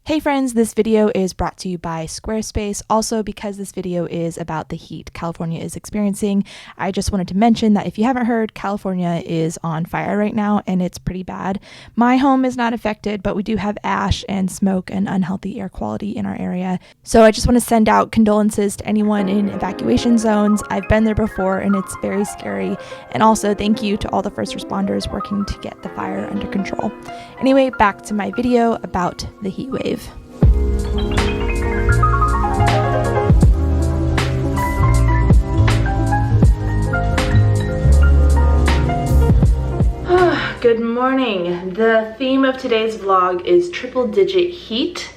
Hey friends, this video is brought to you by Squarespace. Also, because this video is about the heat California is experiencing, I just wanted to mention that if you haven't heard, California is on fire right now and it's pretty bad. My home is not affected, but we do have ash and smoke and unhealthy air quality in our area. So I just want to send out condolences to anyone in evacuation zones. I've been there before and it's very scary. And also thank you to all the first responders working to get the fire under control. Anyway, back to my video about the heat wave. Good morning. The theme of today's vlog is triple digit heat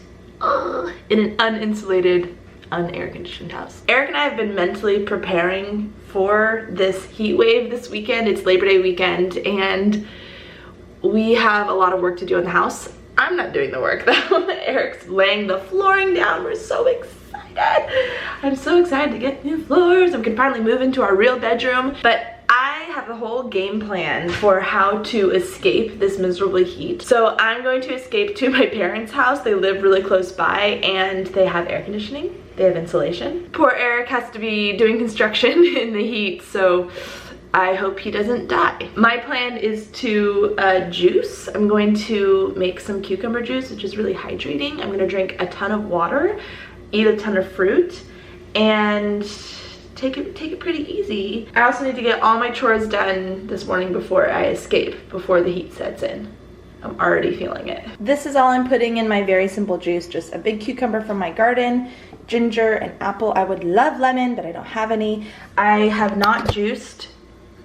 in an uninsulated, unair-conditioned house. Eric and I have been mentally preparing for this heat wave this weekend. It's Labor Day weekend and we have a lot of work to do in the house. I'm not doing the work though. Eric's laying the flooring down. We're so excited. I'm so excited to get new floors. We can finally move into our real bedroom. But I have a whole game plan for how to escape this miserable heat. So I'm going to escape to my parents' house. They live really close by and they have air conditioning. They have insulation. Poor Eric has to be doing construction in the heat, so I hope he doesn't die. My plan is to juice. I'm going to make some cucumber juice, which is really hydrating. I'm gonna drink a ton of water, eat a ton of fruit, and take it pretty easy. I also need to get all my chores done this morning before I escape, before the heat sets in. I'm already feeling it. This is all I'm putting in my very simple juice, just a big cucumber from my garden, ginger, and apple. I would love lemon, but I don't have any. I have not juiced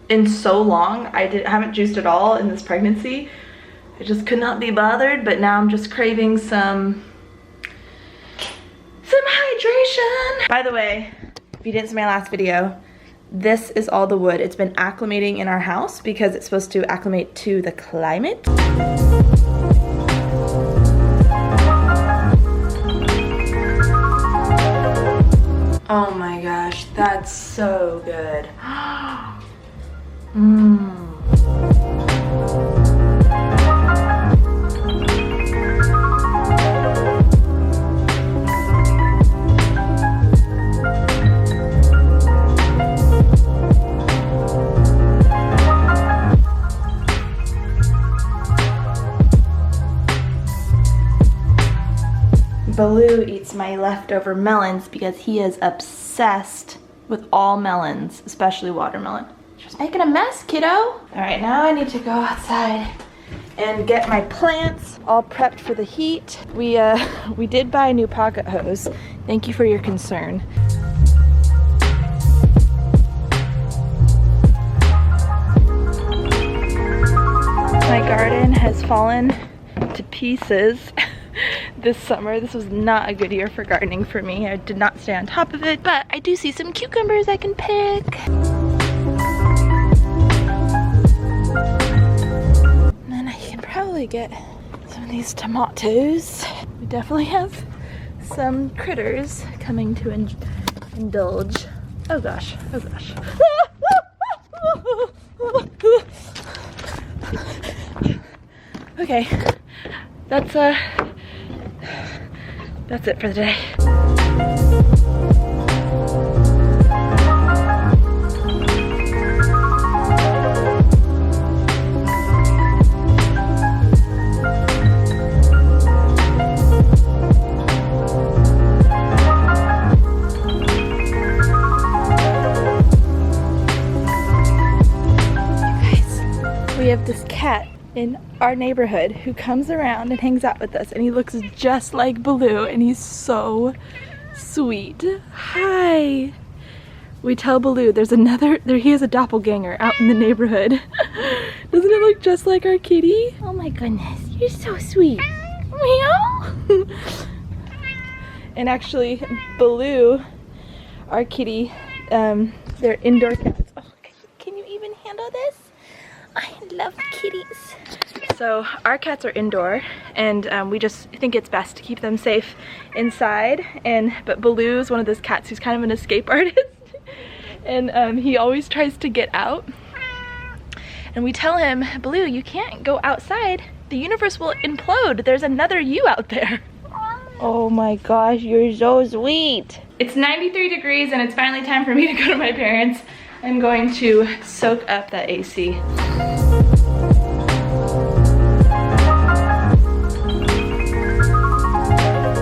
in so long. I haven't juiced at all in this pregnancy. I just could not be bothered, but now I'm just craving some hydration. By the way, if you didn't see my last video, this is all the wood. It's been acclimating in our house because it's supposed to acclimate to the climate. Oh my gosh, that's so good. Baloo eats my leftover melons because he is obsessed with all melons, especially watermelon. Just making a mess, kiddo. All right, now I need to go outside and get my plants all prepped for the heat. We did buy a new pocket hose. Thank you for your concern. My garden has fallen to pieces this summer. This was not a good year for gardening for me. I did not stay on top of it, but I do see some cucumbers I can pick. And then I can probably get some of these tomatoes. We definitely have some critters coming to indulge. Oh gosh, oh gosh. Okay, that's it for the day. We have this cat in our neighborhood who comes around and hangs out with us, and he looks just like Baloo and he's so sweet. Hi. We tell Baloo he has a doppelganger out in the neighborhood. Doesn't it look just like our kitty? Oh my goodness, you're so sweet. Meow. And actually Baloo, our kitty, they're indoor cats. Oh, can you even handle this? I love kitties. So our cats are indoor and we just think it's best to keep them safe inside. But Baloo's one of those cats who's kind of an escape artist. And he always tries to get out. And we tell him, Baloo, you can't go outside. The universe will implode. There's another you out there. Oh my gosh, you're so sweet. It's 93 degrees and it's finally time for me to go to my parents. I'm going to soak up that AC.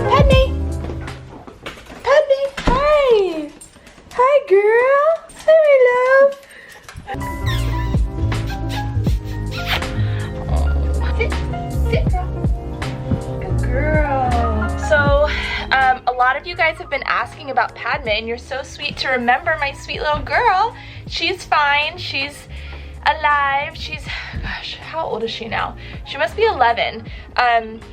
Padme! Padme, hi! Hi, girl! Hi, my love! Sit, girl. Good girl. So, a lot of you guys have been asking about Padme, and you're so sweet to remember my sweet little girl. She's fine. She's alive. She's, gosh, how old is she now? She must be 11.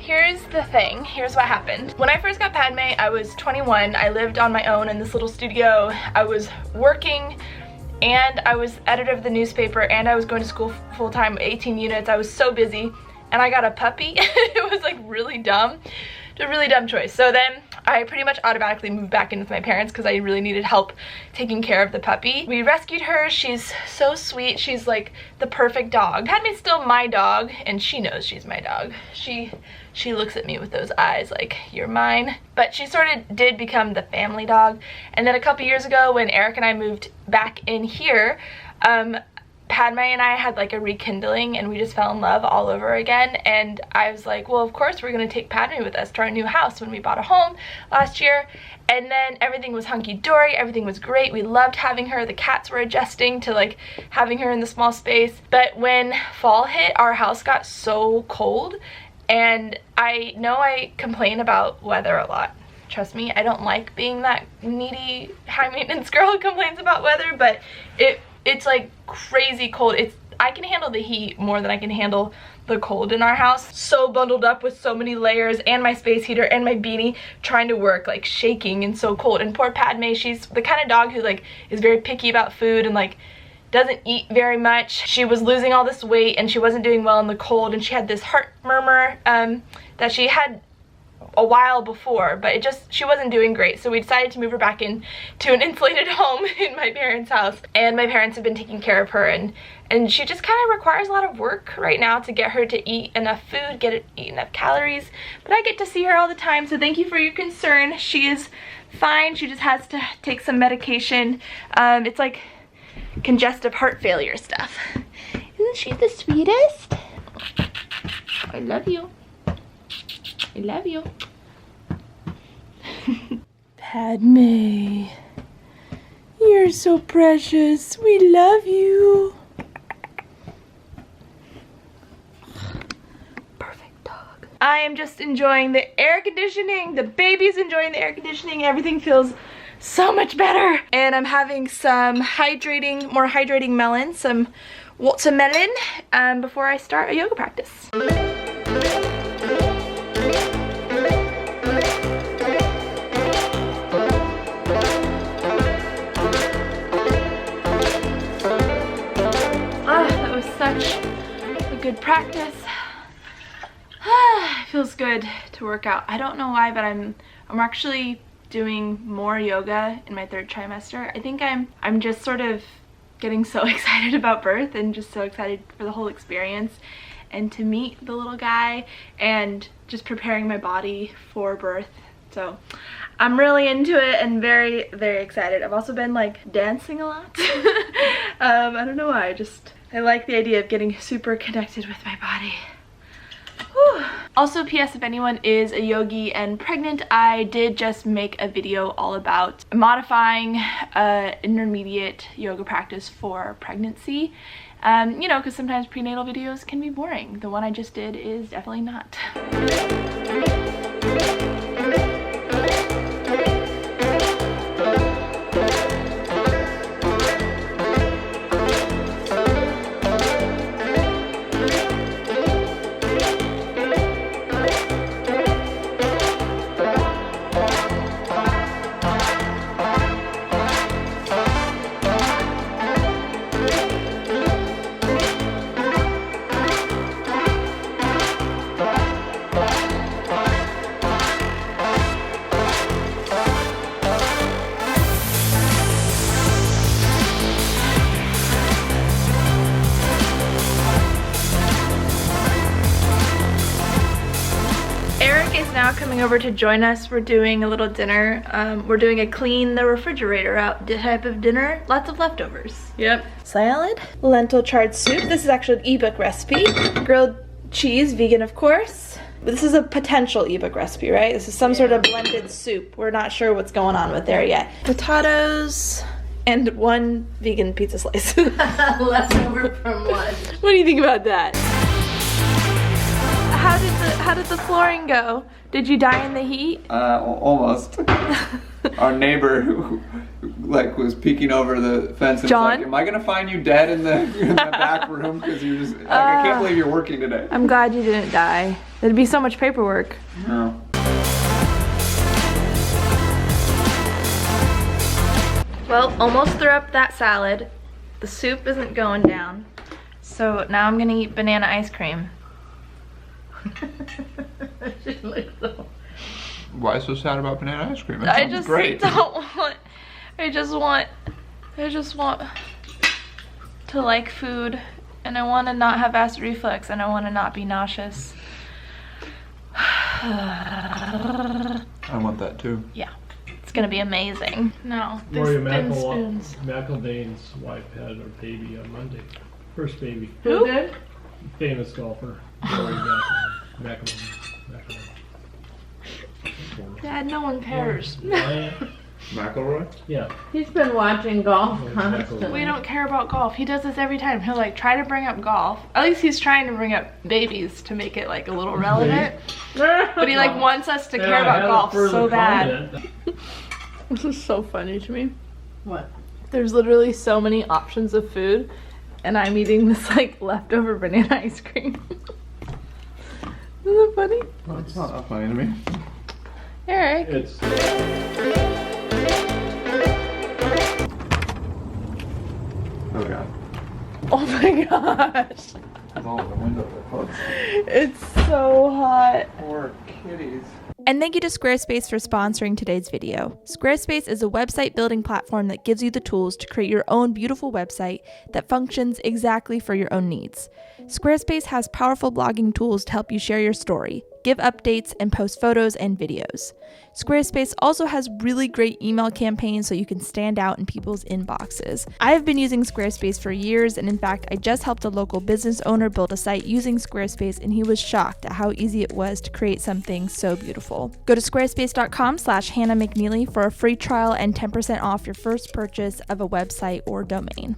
Here's the thing. Here's what happened. When I first got Padme, I was 21. I lived on my own in this little studio. I was working, and I was editor of the newspaper, and I was going to school full-time, 18 units. I was so busy, and I got a puppy. It was like really dumb. A really dumb choice. So then I pretty much automatically moved back in with my parents because I really needed help taking care of the puppy. We rescued her. She's so sweet. She's like the perfect dog. Padme's still my dog, and she knows she's my dog. She looks at me with those eyes like, you're mine. But she sort of did become the family dog. And then a couple years ago when Eric and I moved back in here, Padme and I had like a rekindling, and we just fell in love all over again. And I was like, well, of course we're gonna take Padme with us to our new house when we bought a home last year. And then everything was hunky-dory, everything was great. We loved having her. The cats were adjusting to like having her in the small space. But when fall hit, our house got so cold, and I know I complain about weather a lot. Trust me, I don't like being that needy, high maintenance girl who complains about weather, but it's like crazy cold. I can handle the heat more than I can handle the cold in our house. So bundled up with so many layers, and my space heater and my beanie, trying to work, like shaking and so cold. And poor Padme, she's the kind of dog who like is very picky about food and like doesn't eat very much. She was losing all this weight, and she wasn't doing well in the cold, and she had this heart murmur that she had a while before, but she wasn't doing great. So we decided to move her back in to an insulated home in my parents' house, and my parents have been taking care of her, and she just kind of requires a lot of work right now to get her to eat enough food, eat enough calories. But I get to see her all the time, so thank you for your concern. She is fine. She just has to take some medication. It's like congestive heart failure stuff. Isn't she the sweetest? I love you. I love you. Padme, you're so precious. We love you. Perfect dog. I am just enjoying the air conditioning. The baby's enjoying the air conditioning. Everything feels so much better. And I'm having some more hydrating melon, some watermelon, before I start a yoga practice. Such a good practice. It feels good to work out. I don't know why, but I'm actually doing more yoga in my 3rd trimester. I think I'm just sort of getting so excited about birth, and just so excited for the whole experience, and to meet the little guy, and just preparing my body for birth. So I'm really into it and very, very excited. I've also been like dancing a lot. I don't know why, I like the idea of getting super connected with my body. Whew. Also, PS, if anyone is a yogi and pregnant, I did just make a video all about modifying intermediate yoga practice for pregnancy. You know, because sometimes prenatal videos can be boring. The one I just did is definitely not. over to join us. We're doing a little dinner. We're doing a clean the refrigerator out type of dinner. Lots of leftovers. Yep. Salad, lentil chard soup. This is actually an ebook recipe. Grilled cheese, vegan of course. This is a potential ebook recipe, right? This is some sort of blended soup. We're not sure what's going on with there yet. Potatoes and 1 vegan pizza slice. Leftover from lunch. What do you think about that? How did the flooring go? Did you die in the heat? Almost. Our neighbor who like was peeking over the fence and was John? like, am I gonna find you dead in the back room? Because you're just like, I can't believe you're working today. I'm glad you didn't die. There'd be so much paperwork. No. Well, almost threw up that salad. The soup isn't going down. So now I'm gonna eat banana ice cream. She looks so... Why so sad about banana ice cream? I just don't want, I just want to like food, and I want to not have acid reflux, and I want to not be nauseous. I want that too. Yeah, it's gonna be amazing. No, this Rory thin spoons. McIlvaine's wife had her baby on Monday. First baby. Who did? Famous golfer. Rory McIlvaine. Dad, no one cares. McElroy? Yeah. He's been watching golf Oh, constantly. We don't care about golf. He does this every time. He'll like try to bring up golf. At least he's trying to bring up babies to make it like a little relevant. But he like wants us to care about golf so bad. This is so funny to me. What? There's literally so many options of food, and I'm eating this like leftover banana ice cream. Isn't that funny? No, it's not that funny to me. Eric. It's Oh god. Oh my gosh. All the windows are closed. It's so hot. Poor kitties. And thank you to Squarespace for sponsoring today's video. Squarespace is a website building platform that gives you the tools to create your own beautiful website that functions exactly for your own needs. Squarespace has powerful blogging tools to help you share your story, give updates, and post photos and videos. Squarespace also has really great email campaigns so you can stand out in people's inboxes. I have been using Squarespace for years, and in fact, I just helped a local business owner build a site using Squarespace, and he was shocked at how easy it was to create something so beautiful. Go to squarespace.com/Hannah McNeely for a free trial and 10% off your first purchase of a website or domain.